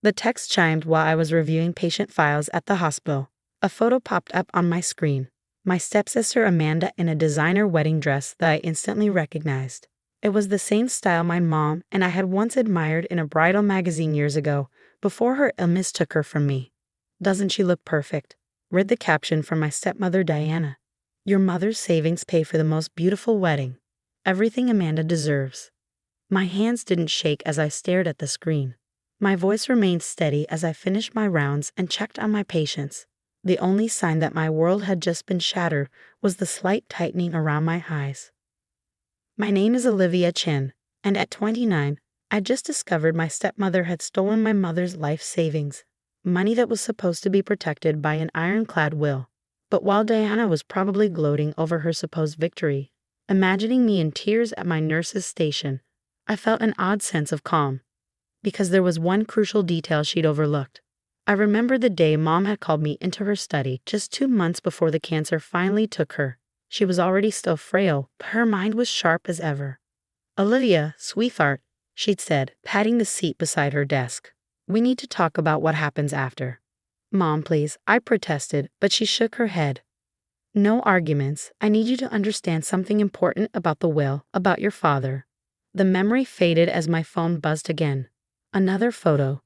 The text chimed while I was reviewing patient files at the hospital. A photo popped up on my screen. My stepsister Amanda in a designer wedding dress that I instantly recognized. It was the same style my mom and I had once admired in a bridal magazine years ago, before her illness took her from me. "Doesn't she look perfect?" read the caption from my stepmother Diana. "Your mother's savings pay for the most beautiful wedding. Everything Amanda deserves." My hands didn't shake as I stared at the screen. My voice remained steady as I finished my rounds and checked on my patients. The only sign that my world had just been shattered was the slight tightening around my eyes. My name is Olivia Chin, and at 29, I just discovered my stepmother had stolen my mother's life savings, money that was supposed to be protected by an ironclad will. But while Diana was probably gloating over her supposed victory, imagining me in tears at my nurse's station, I felt an odd sense of calm, because there was one crucial detail she'd overlooked. I remember the day Mom had called me into her study just 2 months before the cancer finally took her. She was already still frail, but her mind was sharp as ever. "Olivia, sweetheart," she'd said, patting the seat beside her desk. "We need to talk about what happens after." "Mom, please," I protested, but she shook her head. "No arguments. I need you to understand something important about the will, about your father." The memory faded as my phone buzzed again. Another photo.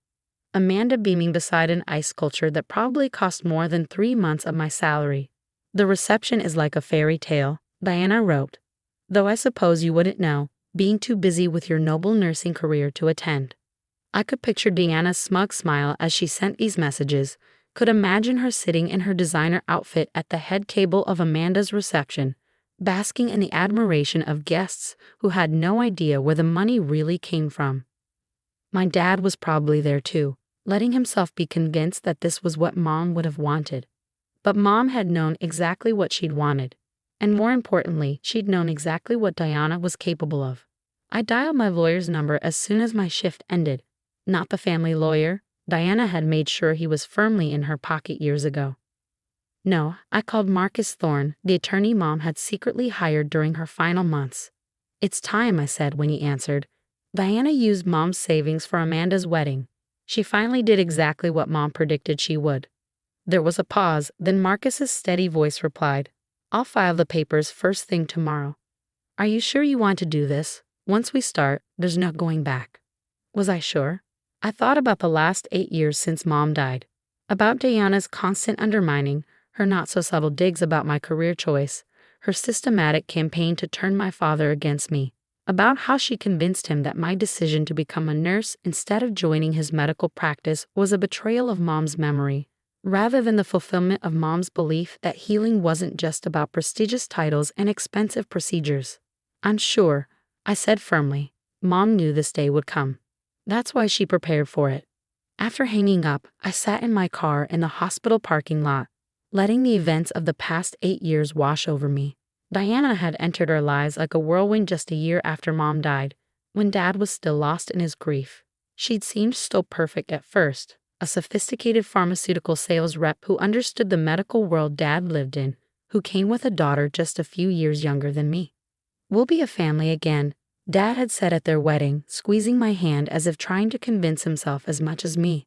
Amanda beaming beside an ice sculpture that probably cost more than 3 months of my salary. "The reception is like a fairy tale," Diana wrote. "Though I suppose you wouldn't know, being too busy with your noble nursing career to attend." I could picture Diana's smug smile as she sent these messages, could imagine her sitting in her designer outfit at the head table of Amanda's reception, basking in the admiration of guests who had no idea where the money really came from. My dad was probably there too, letting himself be convinced that this was what Mom would have wanted. But Mom had known exactly what she'd wanted, and more importantly, she'd known exactly what Diana was capable of. I dialed my lawyer's number as soon as my shift ended. Not the family lawyer. Diana had made sure he was firmly in her pocket years ago. No, I called Marcus Thorne, the attorney Mom had secretly hired during her final months. "It's time," I said when he answered. Diana used Mom's savings for Amanda's wedding. She finally did exactly what Mom predicted she would. There was a pause, then Marcus's steady voice replied, "I'll file the papers first thing tomorrow." "Are you sure you want to do this? Once we start, there's no going back." Was I sure? I thought about the last 8 years since Mom died, about Diana's constant undermining, her not-so-subtle digs about my career choice, her systematic campaign to turn my father against me, about how she convinced him that my decision to become a nurse instead of joining his medical practice was a betrayal of Mom's memory, rather than the fulfillment of Mom's belief that healing wasn't just about prestigious titles and expensive procedures. "I'm sure," I said firmly. Mom knew this day would come. That's why she prepared for it. After hanging up, I sat in my car in the hospital parking lot, letting the events of the past 8 years wash over me. Diana had entered our lives like a whirlwind just a year after Mom died, when Dad was still lost in his grief. She'd seemed so perfect at first, a sophisticated pharmaceutical sales rep who understood the medical world Dad lived in, who came with a daughter just a few years younger than me. "We'll be a family again," Dad had said at their wedding, squeezing my hand as if trying to convince himself as much as me.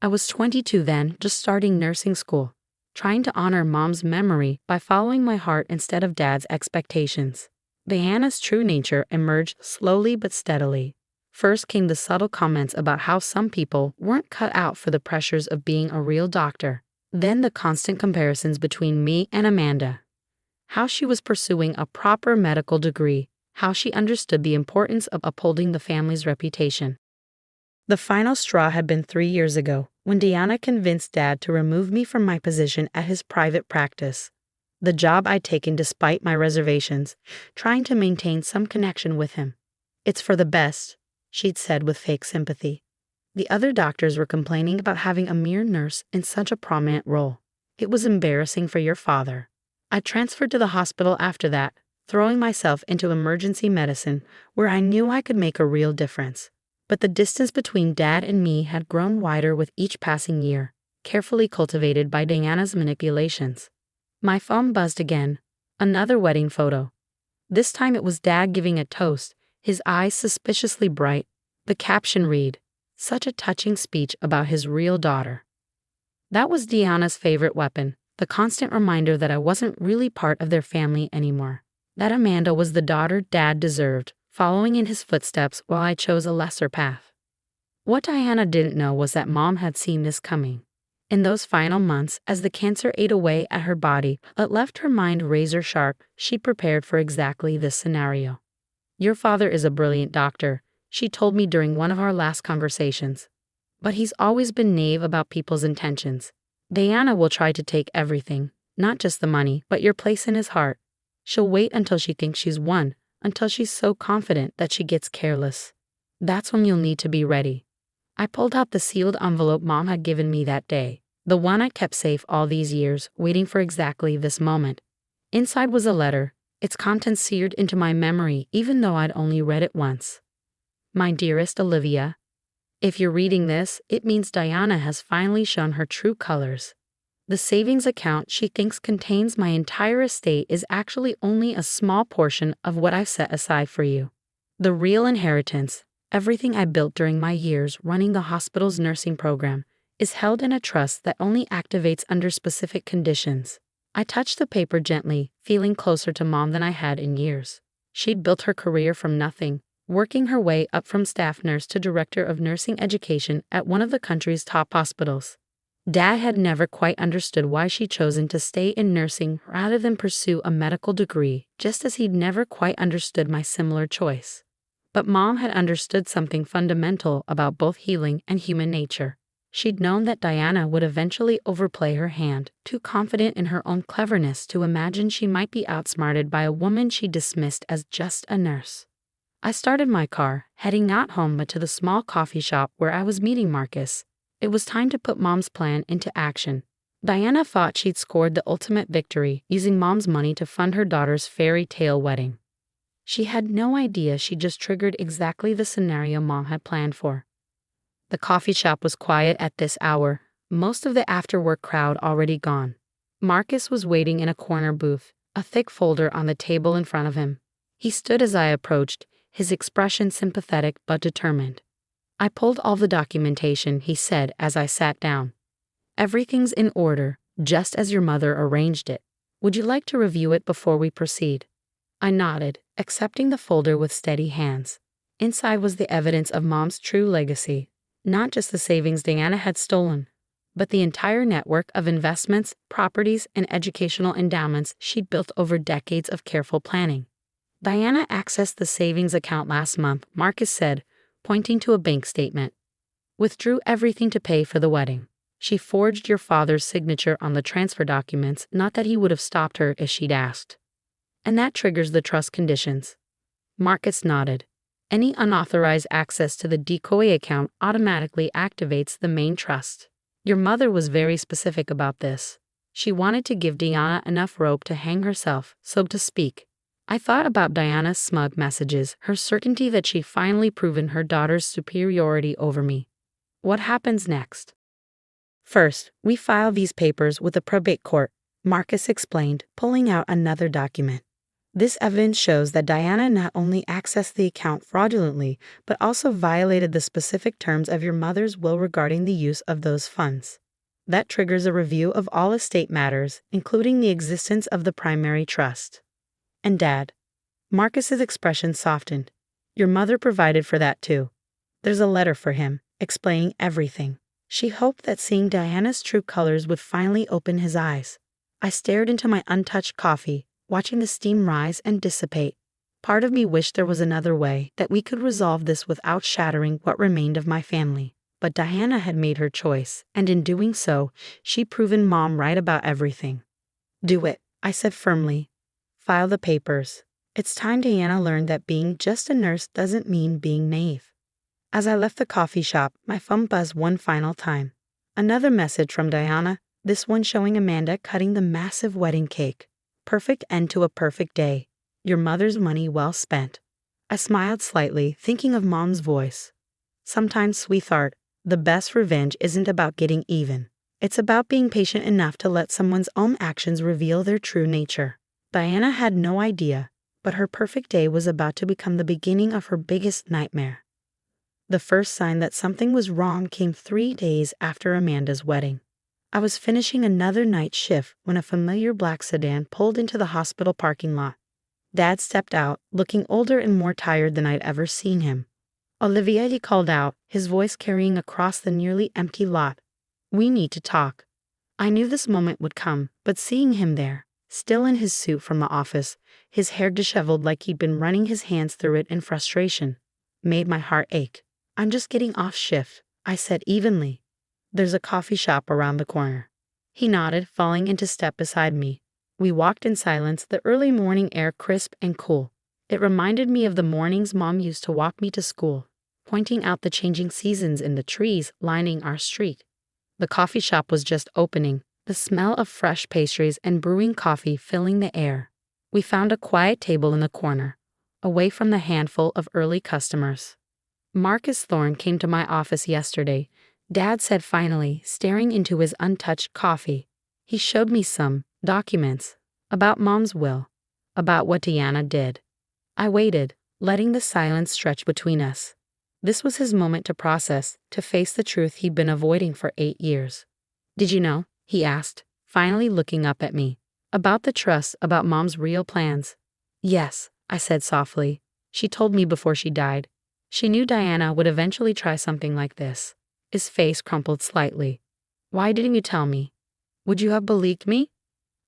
I was 22 then, just starting nursing school, trying to honor Mom's memory by following my heart instead of Dad's expectations. Diana's true nature emerged slowly but steadily. First came the subtle comments about how some people weren't cut out for the pressures of being a real doctor. Then the constant comparisons between me and Amanda. How she was pursuing a proper medical degree, how she understood the importance of upholding the family's reputation. The final straw had been 3 years ago, when Diana convinced Dad to remove me from my position at his private practice, the job I'd taken despite my reservations, trying to maintain some connection with him. "It's for the best," she'd said with fake sympathy. The other doctors were complaining about having a mere nurse in such a prominent role. "It was embarrassing for your father." I transferred to the hospital after that, throwing myself into emergency medicine, where I knew I could make a real difference. But the distance between Dad and me had grown wider with each passing year, carefully cultivated by Diana's manipulations. My phone buzzed again. Another wedding photo. This time it was Dad giving a toast, his eyes suspiciously bright. The caption read, Such a touching speech about his real daughter. That was Diana's favorite weapon, the constant reminder that I wasn't really part of their family anymore. That Amanda was the daughter Dad deserved, following in his footsteps while I chose a lesser path. What Diana didn't know was that Mom had seen this coming. In those final months, as the cancer ate away at her body but left her mind razor sharp, she prepared for exactly this scenario. "Your father is a brilliant doctor," she told me during one of our last conversations. "But he's always been naive about people's intentions. Diana will try to take everything, not just the money, but your place in his heart. She'll wait until she thinks she's won, until she's so confident that she gets careless. That's when you'll need to be ready." I pulled out the sealed envelope Mom had given me that day, the one I kept safe all these years, waiting for exactly this moment. Inside was a letter, its contents seared into my memory even though I'd only read it once. "My dearest Olivia, if you're reading this, it means Diana has finally shown her true colors. The savings account she thinks contains my entire estate is actually only a small portion of what I've set aside for you. The real inheritance, everything I built during my years running the hospital's nursing program, is held in a trust that only activates under specific conditions." I touched the paper gently, feeling closer to Mom than I had in years. She'd built her career from nothing, working her way up from staff nurse to director of nursing education at one of the country's top hospitals. Dad had never quite understood why she'd chosen to stay in nursing rather than pursue a medical degree, just as he'd never quite understood my similar choice. But Mom had understood something fundamental about both healing and human nature. She'd known that Diana would eventually overplay her hand, too confident in her own cleverness to imagine she might be outsmarted by a woman she dismissed as just a nurse. I started my car, heading not home but to the small coffee shop where I was meeting Marcus. It was time to put Mom's plan into action. Diana thought she'd scored the ultimate victory, using Mom's money to fund her daughter's fairy tale wedding. She had no idea she just triggered exactly the scenario Mom had planned for. The coffee shop was quiet at this hour, most of the after-work crowd already gone. Marcus was waiting in a corner booth, a thick folder on the table in front of him. He stood as I approached, his expression sympathetic but determined. "I pulled all the documentation," he said as I sat down. "Everything's in order, just as your mother arranged it. Would you like to review it before we proceed?" I nodded, accepting the folder with steady hands. Inside was the evidence of Mom's true legacy, not just the savings Diana had stolen, but the entire network of investments, properties, and educational endowments she'd built over decades of careful planning. "Diana accessed the savings account last month," Marcus said, pointing to a bank statement. "Withdrew everything to pay for the wedding. She forged your father's signature on the transfer documents, not that he would have stopped her if she'd asked. And that triggers the trust conditions." Marcus nodded. "Any unauthorized access to the decoy account automatically activates the main trust. Your mother was very specific about this. She wanted to give Diana enough rope to hang herself, so to speak." I thought about Diana's smug messages, her certainty that she'd finally proven her daughter's superiority over me. What happens next? "First, we file these papers with the probate court," Marcus explained, pulling out another document. "This evidence shows that Diana not only accessed the account fraudulently, but also violated the specific terms of your mother's will regarding the use of those funds. That triggers a review of all estate matters, including the existence of the primary trust. And Dad." Marcus's expression softened. "Your mother provided for that too. There's a letter for him, explaining everything. She hoped that seeing Diana's true colors would finally open his eyes." I stared into my untouched coffee, watching the steam rise and dissipate. Part of me wished there was another way, that we could resolve this without shattering what remained of my family. But Diana had made her choice, and in doing so, she'd proven Mom right about everything. "Do it," I said firmly. "File the papers. It's time Diana learned that being just a nurse doesn't mean being naive." As I left the coffee shop, my phone buzzed one final time. Another message from Diana, this one showing Amanda cutting the massive wedding cake. "Perfect end to a perfect day. Your mother's money well spent." I smiled slightly, thinking of Mom's voice. "Sometimes, sweetheart, the best revenge isn't about getting even. It's about being patient enough to let someone's own actions reveal their true nature." Diana had no idea, but her perfect day was about to become the beginning of her biggest nightmare. The first sign that something was wrong came 3 days after Amanda's wedding. I was finishing another night shift when a familiar black sedan pulled into the hospital parking lot. Dad stepped out, looking older and more tired than I'd ever seen him. "Olivia," he called out, his voice carrying across the nearly empty lot. "We need to talk." I knew this moment would come, but seeing him there, still in his suit from the office, his hair disheveled like he'd been running his hands through it in frustration, made my heart ache. "I'm just getting off shift," I said evenly. "There's a coffee shop around the corner." He nodded, falling into step beside me. We walked in silence, the early morning air crisp and cool. It reminded me of the mornings Mom used to walk me to school, pointing out the changing seasons in the trees lining our street. The coffee shop was just opening, the smell of fresh pastries and brewing coffee filling the air. We found a quiet table in the corner, away from the handful of early customers. "Marcus Thorne came to my office yesterday," Dad said finally, staring into his untouched coffee. "He showed me some documents about Mom's will, about what Diana did." I waited, letting the silence stretch between us. This was his moment to process, to face the truth he'd been avoiding for 8 years. "Did you know?" he asked, finally looking up at me. "About the trust, about Mom's real plans?" "Yes," I said softly. "She told me before she died. She knew Diana would eventually try something like this." His face crumpled slightly. "Why didn't you tell me? Would you have believed me?"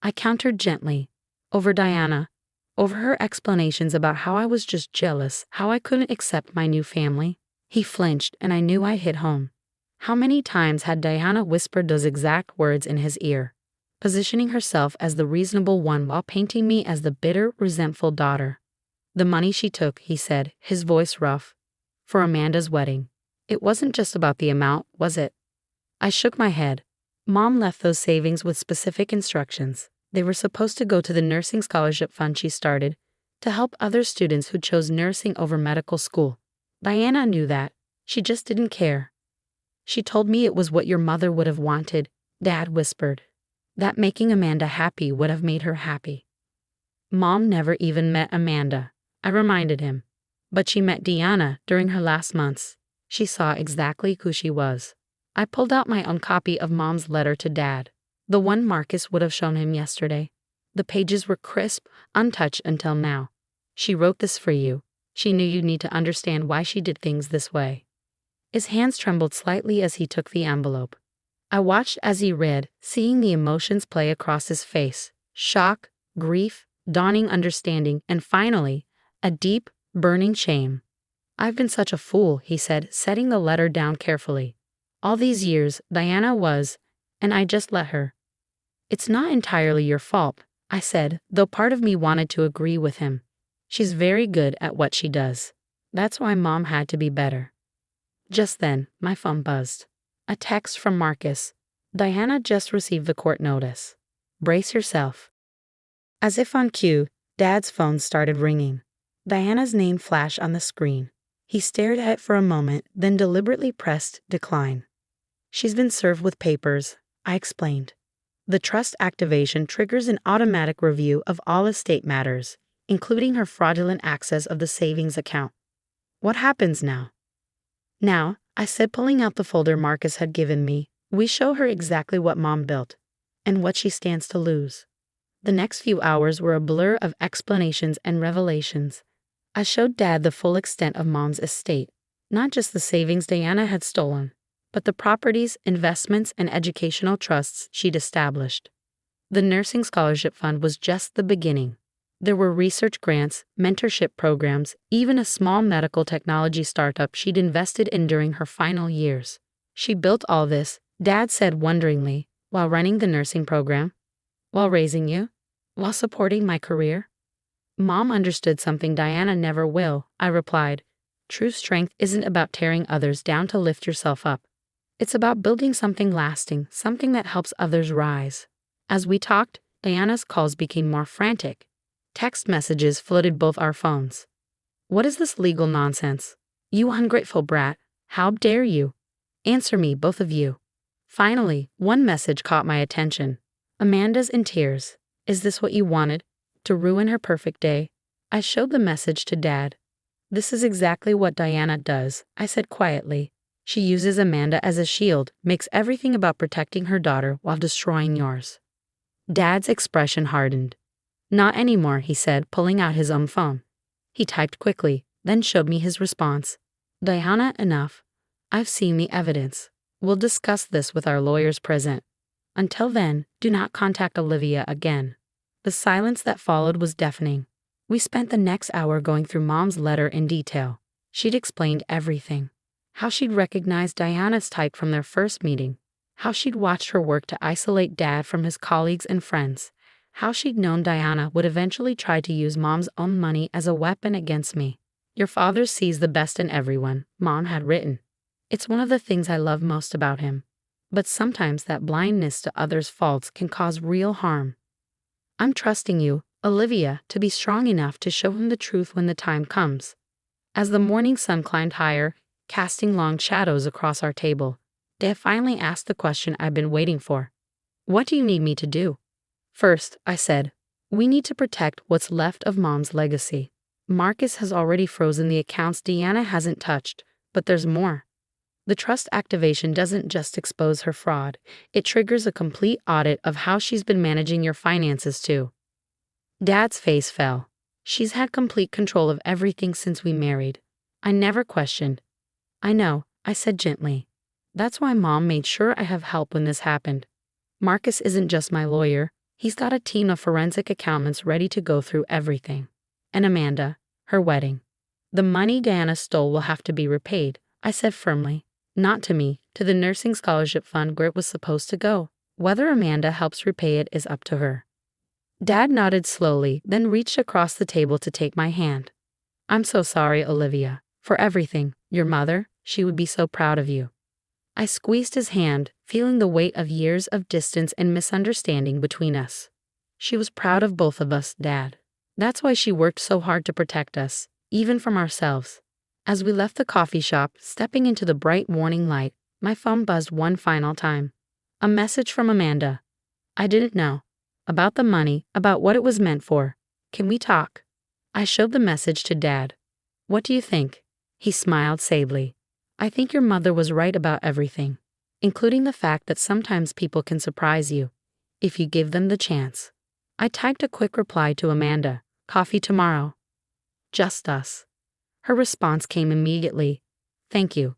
I countered gently. "Over Diana. Over her explanations about how I was just jealous, how I couldn't accept my new family." He flinched, and I knew I hit home. How many times had Diana whispered those exact words in his ear, positioning herself as the reasonable one while painting me as the bitter, resentful daughter? "The money she took," he said, his voice rough, "for Amanda's wedding. It wasn't just about the amount, was it?" I shook my head. Mom left those savings with specific instructions. They were supposed to go to the nursing scholarship fund she started, to help other students who chose nursing over medical school. Diana knew that. She just didn't care. "She told me it was what your mother would have wanted," Dad whispered. "That making Amanda happy would have made her happy." "Mom never even met Amanda," I reminded him. "But she met Diana during her last months. She saw exactly who she was." I pulled out my own copy of Mom's letter to Dad, the one Marcus would have shown him yesterday. The pages were crisp, untouched until now. "She wrote this for you. She knew you'd need to understand why she did things this way." His hands trembled slightly as he took the envelope. I watched as he read, seeing the emotions play across his face: shock, grief, dawning understanding, and finally, a deep, burning shame. "I've been such a fool," he said, setting the letter down carefully. "All these years, Diana was, and I just let her." "It's not entirely your fault," I said, though part of me wanted to agree with him. "She's very good at what she does. That's why Mom had to be better." Just then, my phone buzzed. A text from Marcus. "Diana just received the court notice. Brace yourself." As if on cue, Dad's phone started ringing. Diana's name flashed on the screen. He stared at it for a moment, then deliberately pressed decline. "She's been served with papers," I explained. "The trust activation triggers an automatic review of all estate matters, including her fraudulent access of the savings account." "What happens now?" "Now," I said, pulling out the folder Marcus had given me, "we show her exactly what Mom built, and what she stands to lose." The next few hours were a blur of explanations and revelations. I showed Dad the full extent of Mom's estate, not just the savings Diana had stolen, but the properties, investments, and educational trusts she'd established. The nursing scholarship fund was just the beginning. There were research grants, mentorship programs, even a small medical technology startup she'd invested in during her final years. "She built all this," Dad said wonderingly, "while running the nursing program? While raising you? While supporting my career?" "Mom understood something Diana never will," I replied. "True strength isn't about tearing others down to lift yourself up. It's about building something lasting, something that helps others rise." As we talked, Diana's calls became more frantic. Text messages flooded both our phones. "What is this legal nonsense? You ungrateful brat. How dare you? Answer me, both of you." Finally, one message caught my attention. "Amanda's in tears. Is this what you wanted? To ruin her perfect day?" I showed the message to Dad. This is exactly what Diana does, I said quietly. She uses Amanda as a shield, makes everything about protecting her daughter while destroying yours. Dad's expression hardened. Not anymore, he said, pulling out his own phone. He typed quickly, then showed me his response. Diana, enough. I've seen the evidence. We'll discuss this with our lawyers present. Until then, do not contact Olivia again. The silence that followed was deafening. We spent the next hour going through Mom's letter in detail. She'd explained everything. How she'd recognized Diana's type from their first meeting. How she'd watched her work to isolate Dad from his colleagues and friends. How she'd known Diana would eventually try to use Mom's own money as a weapon against me. Your father sees the best in everyone, Mom had written. It's one of the things I love most about him. But sometimes that blindness to others' faults can cause real harm. I'm trusting you, Olivia, to be strong enough to show him the truth when the time comes. As the morning sun climbed higher, casting long shadows across our table, Dad finally asked the question I've been waiting for. What do you need me to do? First, I said, we need to protect what's left of Mom's legacy. Marcus has already frozen the accounts Diana hasn't touched, but there's more. The trust activation doesn't just expose her fraud, it triggers a complete audit of how she's been managing your finances too. Dad's face fell. She's had complete control of everything since we married. I never questioned. I know, I said gently. That's why Mom made sure I have help when this happened. Marcus isn't just my lawyer, he's got a team of forensic accountants ready to go through everything. And Amanda, her wedding. The money Diana stole will have to be repaid, I said firmly. Not to me, to the nursing scholarship fund where it was supposed to go. Whether Amanda helps repay it is up to her. Dad nodded slowly, then reached across the table to take my hand. I'm so sorry, Olivia, for everything. Your mother, she would be so proud of you. I squeezed his hand, feeling the weight of years of distance and misunderstanding between us. She was proud of both of us, Dad. That's why she worked so hard to protect us, even from ourselves. As we left the coffee shop, stepping into the bright morning light, my phone buzzed one final time. A message from Amanda. I didn't know. About the money, about what it was meant for. Can we talk? I showed the message to Dad. What do you think? He smiled sadly. I think your mother was right about everything, including the fact that sometimes people can surprise you, if you give them the chance. I typed a quick reply to Amanda. Coffee tomorrow. Just us. Her response came immediately. Thank you.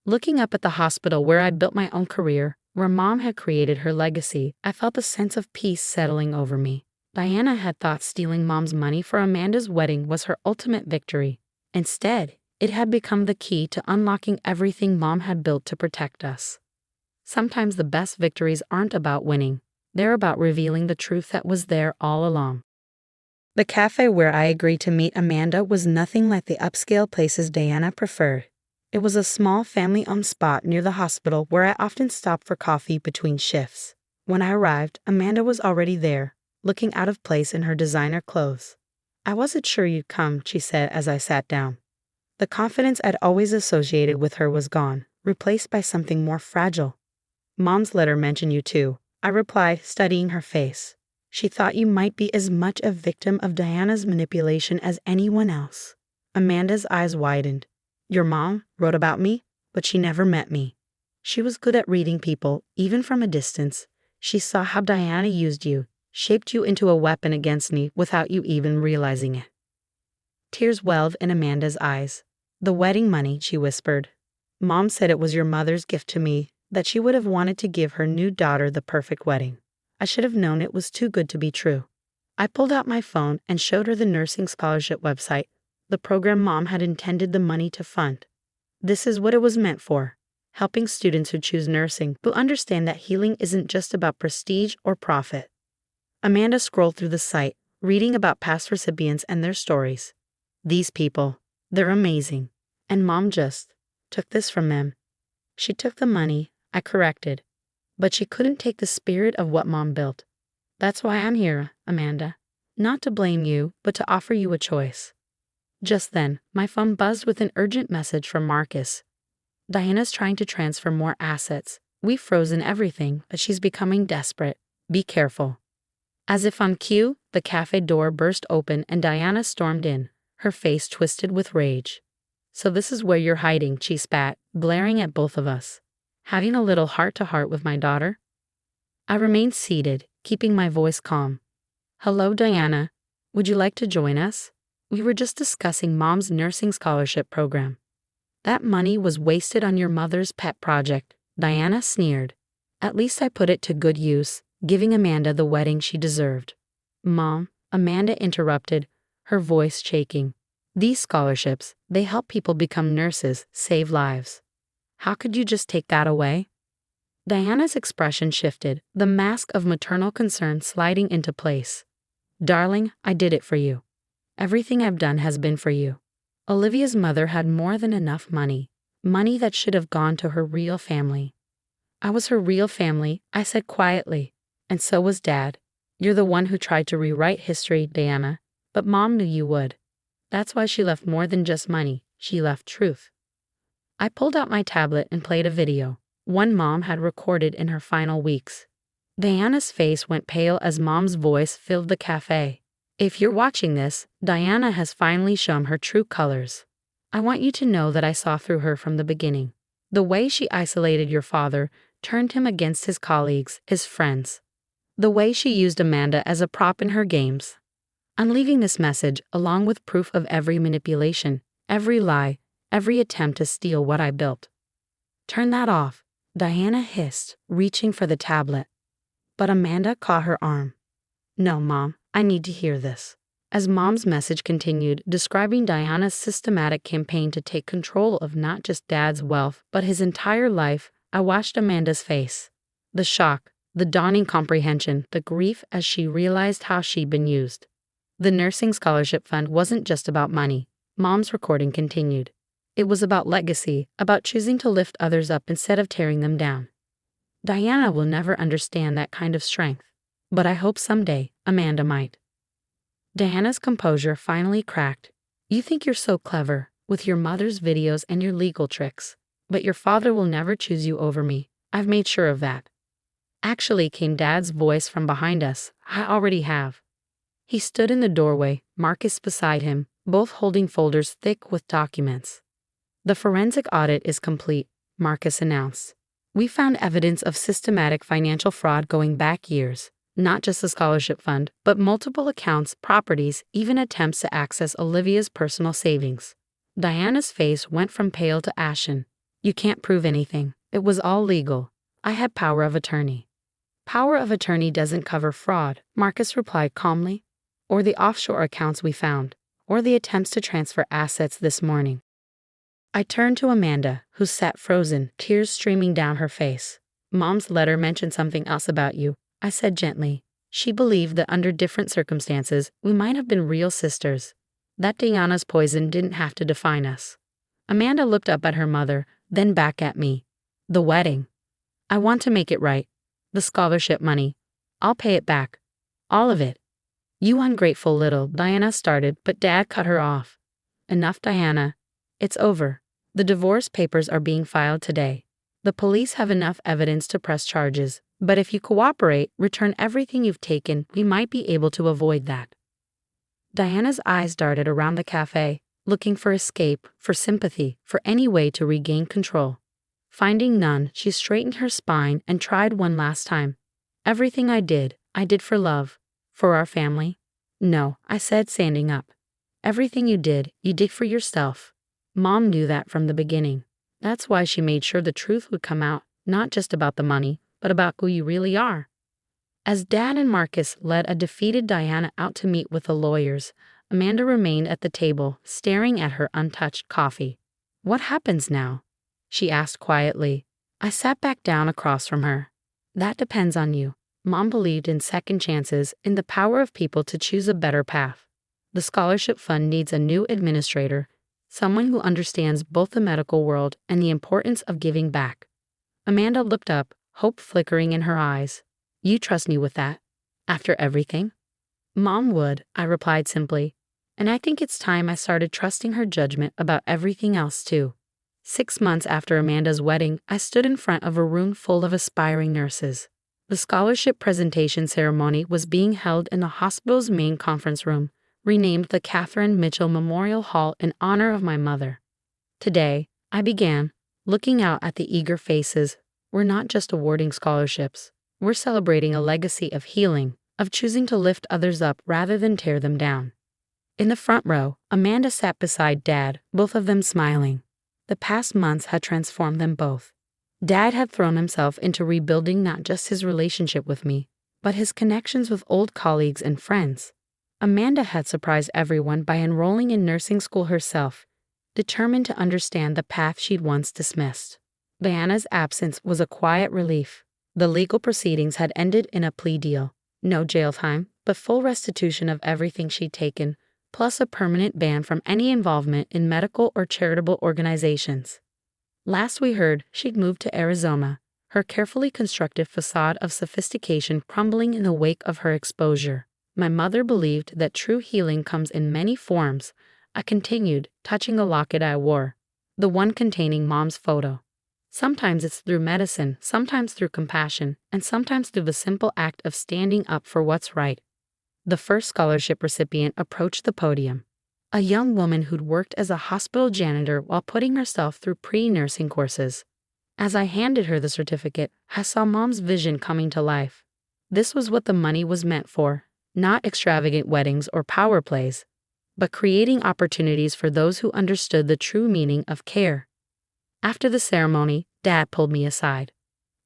Looking up at the hospital where I built my own career, where Mom had created her legacy, I felt a sense of peace settling over me. Diana had thought stealing Mom's money for Amanda's wedding was her ultimate victory. Instead, it had become the key to unlocking everything Mom had built to protect us. Sometimes the best victories aren't about winning, they're about revealing the truth that was there all along. The cafe where I agreed to meet Amanda was nothing like the upscale places Diana preferred. It was a small family-owned spot near the hospital where I often stopped for coffee between shifts. When I arrived, Amanda was already there, looking out of place in her designer clothes. I wasn't sure you'd come, she said as I sat down. The confidence I'd always associated with her was gone, replaced by something more fragile. Mom's letter mentioned you too, I replied, studying her face. She thought you might be as much a victim of Diana's manipulation as anyone else. Amanda's eyes widened. Your mom wrote about me, but she never met me. She was good at reading people, even from a distance. She saw how Diana used you, shaped you into a weapon against me without you even realizing it. Tears welled in Amanda's eyes. The wedding money, she whispered. Mom said it was your mother's gift to me, that she would have wanted to give her new daughter the perfect wedding. I should have known it was too good to be true. I pulled out my phone and showed her the nursing scholarship website, the program Mom had intended the money to fund. This is what it was meant for, helping students who choose nursing who understand that healing isn't just about prestige or profit. Amanda scrolled through the site, reading about past recipients and their stories. These people, they're amazing. And Mom just took this from them. She took the money, I corrected. But she couldn't take the spirit of what Mom built. That's why I'm here, Amanda. Not to blame you, but to offer you a choice. Just then, my phone buzzed with an urgent message from Marcus. Diana's trying to transfer more assets. We've frozen everything, but she's becoming desperate. Be careful. As if on cue, the cafe door burst open and Diana stormed in, her face twisted with rage. "So this is where you're hiding," she spat, glaring at both of us. "Having a little heart-to-heart with my daughter?" I remained seated, keeping my voice calm. "Hello, Diana. Would you like to join us? We were just discussing Mom's nursing scholarship program." "That money was wasted on your mother's pet project," Diana sneered. "At least I put it to good use, giving Amanda the wedding she deserved." "Mom," Amanda interrupted, her voice shaking. "These scholarships, they help people become nurses, save lives. How could you just take that away?" Diana's expression shifted, the mask of maternal concern sliding into place. "Darling, I did it for you. Everything I've done has been for you." Olivia's mother had more than enough money, money that should have gone to her real family. "I was her real family," I said quietly. "And so was Dad. You're the one who tried to rewrite history, Diana, but Mom knew you would. That's why she left more than just money, she left truth." I pulled out my tablet and played a video, one Mom had recorded in her final weeks. Diana's face went pale as Mom's voice filled the cafe. "If you're watching this, Diana has finally shown her true colors. I want you to know that I saw through her from the beginning. The way she isolated your father, turned him against his colleagues, his friends. The way she used Amanda as a prop in her games. I'm leaving this message along with proof of every manipulation, every lie, every attempt to steal what I built." "Turn that off," Diana hissed, reaching for the tablet. But Amanda caught her arm. "No, Mom, I need to hear this." As Mom's message continued, describing Diana's systematic campaign to take control of not just Dad's wealth, but his entire life, I watched Amanda's face. The shock, the dawning comprehension, the grief as she realized how she'd been used. The nursing scholarship fund wasn't just about money, Mom's recording continued. It was about legacy, about choosing to lift others up instead of tearing them down. Diana will never understand that kind of strength, but I hope someday Amanda might. Diana's composure finally cracked. "You think you're so clever, with your mother's videos and your legal tricks, but your father will never choose you over me. I've made sure of that." "Actually," came Dad's voice from behind us, "I already have." He stood in the doorway, Marcus beside him, both holding folders thick with documents. "The forensic audit is complete," Marcus announced. "We found evidence of systematic financial fraud going back years, not just the scholarship fund, but multiple accounts, properties, even attempts to access Olivia's personal savings." Diana's face went from pale to ashen. "You can't prove anything. It was all legal. I had power of attorney." "Power of attorney doesn't cover fraud," Marcus replied calmly. "Or the offshore accounts we found, or the attempts to transfer assets this morning." I turned to Amanda, who sat frozen, tears streaming down her face. "Mom's letter mentioned something else about you," I said gently. "She believed that under different circumstances, we might have been real sisters. That Diana's poison didn't have to define us." Amanda looked up at her mother, then back at me. "The wedding. I want to make it right. The scholarship money. I'll pay it back. All of it." "You ungrateful little," Diana started, but Dad cut her off. "Enough, Diana. It's over. The divorce papers are being filed today. The police have enough evidence to press charges, but if you cooperate, return everything you've taken, we might be able to avoid that." Diana's eyes darted around the cafe, looking for escape, for sympathy, for any way to regain control. Finding none, she straightened her spine and tried one last time. "Everything I did for love, for our family." "No," I said, standing up. "Everything you did for yourself. Mom knew that from the beginning. That's why she made sure the truth would come out, not just about the money, but about who you really are." As Dad and Marcus led a defeated Diana out to meet with the lawyers, Amanda remained at the table, staring at her untouched coffee. "What happens now?" she asked quietly. I sat back down across from her. "That depends on you." Mom believed in second chances, in the power of people to choose a better path. The scholarship fund needs a new administrator, someone who understands both the medical world and the importance of giving back. Amanda looked up, hope flickering in her eyes. "You trust me with that? After everything?" "Mom would," I replied simply. "And I think it's time I started trusting her judgment about everything else too." 6 months after Amanda's wedding, I stood in front of a room full of aspiring nurses. The scholarship presentation ceremony was being held in the hospital's main conference room, renamed the Catherine Mitchell Memorial Hall in honor of my mother. Today, I began, looking out at the eager faces. We're not just awarding scholarships. We're celebrating a legacy of healing, of choosing to lift others up rather than tear them down. In the front row, Amanda sat beside Dad, both of them smiling. The past months had transformed them both. Dad had thrown himself into rebuilding not just his relationship with me, but his connections with old colleagues and friends. Amanda had surprised everyone by enrolling in nursing school herself, determined to understand the path she'd once dismissed. Diana's absence was a quiet relief. The legal proceedings had ended in a plea deal. No jail time, but full restitution of everything she'd taken, plus a permanent ban from any involvement in medical or charitable organizations. Last we heard, she'd moved to Arizona, her carefully constructed facade of sophistication crumbling in the wake of her exposure. My mother believed that true healing comes in many forms. I continued, touching a locket I wore, the one containing Mom's photo. Sometimes it's through medicine, sometimes through compassion, and sometimes through the simple act of standing up for what's right. The first scholarship recipient approached the podium, a young woman who'd worked as a hospital janitor while putting herself through pre-nursing courses. As I handed her the certificate, I saw Mom's vision coming to life. This was what the money was meant for, not extravagant weddings or power plays, but creating opportunities for those who understood the true meaning of care. After the ceremony, Dad pulled me aside.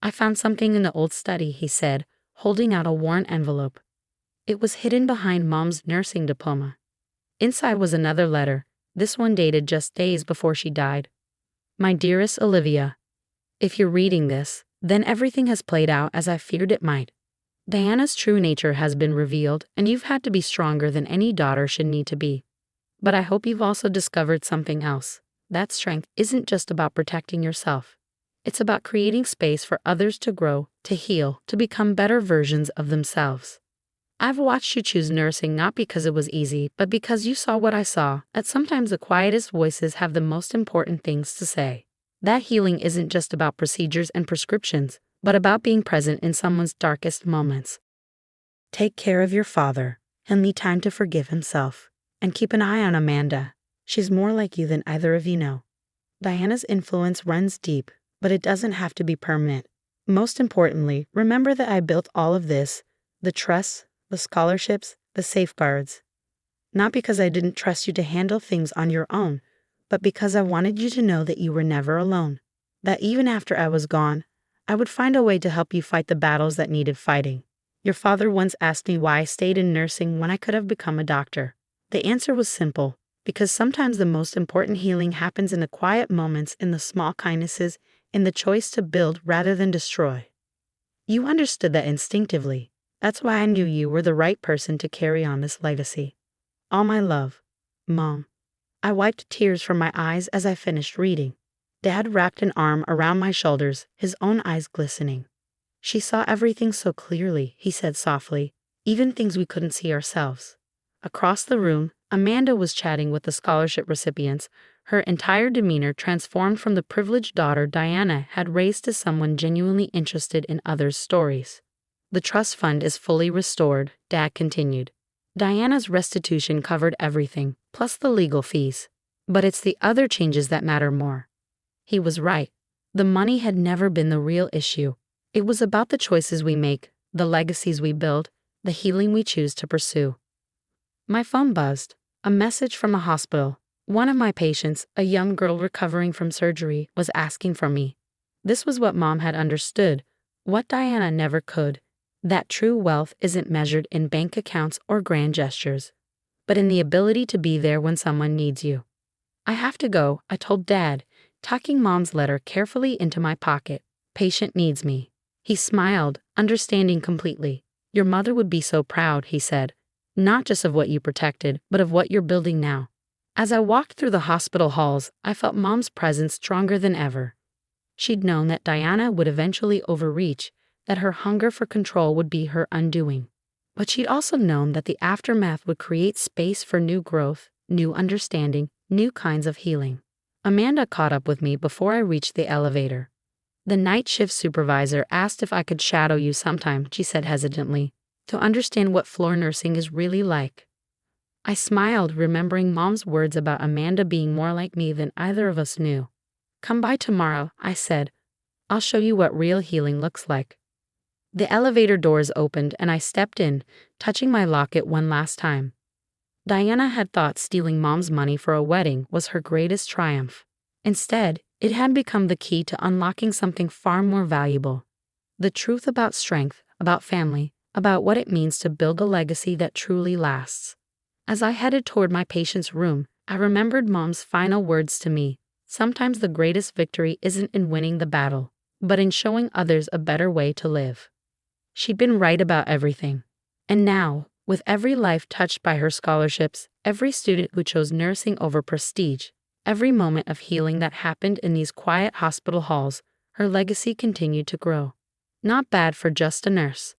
"I found something in the old study," he said, holding out a worn envelope. It was hidden behind Mom's nursing diploma. Inside was another letter, this one dated just days before she died. "My dearest Olivia, if you're reading this, then everything has played out as I feared it might. Diana's true nature has been revealed, and you've had to be stronger than any daughter should need to be. But I hope you've also discovered something else. That strength isn't just about protecting yourself. It's about creating space for others to grow, to heal, to become better versions of themselves. I've watched you choose nursing not because it was easy, but because you saw what I saw, that sometimes the quietest voices have the most important things to say. That healing isn't just about procedures and prescriptions, but about being present in someone's darkest moments. Take care of your father, and need time to forgive himself. And keep an eye on Amanda. She's more like you than either of you know. Diana's influence runs deep, but it doesn't have to be permanent. Most importantly, remember that I built all of this, the trust, the scholarships, the safeguards. Not because I didn't trust you to handle things on your own, but because I wanted you to know that you were never alone. That even after I was gone, I would find a way to help you fight the battles that needed fighting. Your father once asked me why I stayed in nursing when I could have become a doctor. The answer was simple, because sometimes the most important healing happens in the quiet moments, in the small kindnesses, in the choice to build rather than destroy. You understood that instinctively. That's why I knew you were the right person to carry on this legacy. All my love, Mom. I wiped tears from my eyes as I finished reading. Dad wrapped an arm around my shoulders, his own eyes glistening. "She saw everything so clearly," he said softly, "even things we couldn't see ourselves." Across the room, Amanda was chatting with the scholarship recipients, her entire demeanor transformed from the privileged daughter Diana had raised to someone genuinely interested in others' stories. "The trust fund is fully restored," Dad continued. "Diana's restitution covered everything, plus the legal fees. But it's the other changes that matter more." He was right. The money had never been the real issue. It was about the choices we make, the legacies we build, the healing we choose to pursue. My phone buzzed. A message from a hospital. One of my patients, a young girl recovering from surgery, was asking for me. This was what Mom had understood, what Diana never could. That true wealth isn't measured in bank accounts or grand gestures, but in the ability to be there when someone needs you. "I have to go," I told Dad, tucking Mom's letter carefully into my pocket. "Patient needs me." He smiled, understanding completely. "Your mother would be so proud," he said. "Not just of what you protected, but of what you're building now." As I walked through the hospital halls, I felt Mom's presence stronger than ever. She'd known that Diana would eventually overreach, that her hunger for control would be her undoing. But she'd also known that the aftermath would create space for new growth, new understanding, new kinds of healing. Amanda caught up with me before I reached the elevator. "The night shift supervisor asked if I could shadow you sometime," she said hesitantly, "to understand what floor nursing is really like." I smiled, remembering Mom's words about Amanda being more like me than either of us knew. "Come by tomorrow," I said. "I'll show you what real healing looks like." The elevator doors opened and I stepped in, touching my locket one last time. Diana had thought stealing Mom's money for a wedding was her greatest triumph. Instead, it had become the key to unlocking something far more valuable. The truth about strength, about family, about what it means to build a legacy that truly lasts. As I headed toward my patient's room, I remembered Mom's final words to me. Sometimes the greatest victory isn't in winning the battle, but in showing others a better way to live. She'd been right about everything. And now, with every life touched by her scholarships, every student who chose nursing over prestige, every moment of healing that happened in these quiet hospital halls, her legacy continued to grow. Not bad for just a nurse.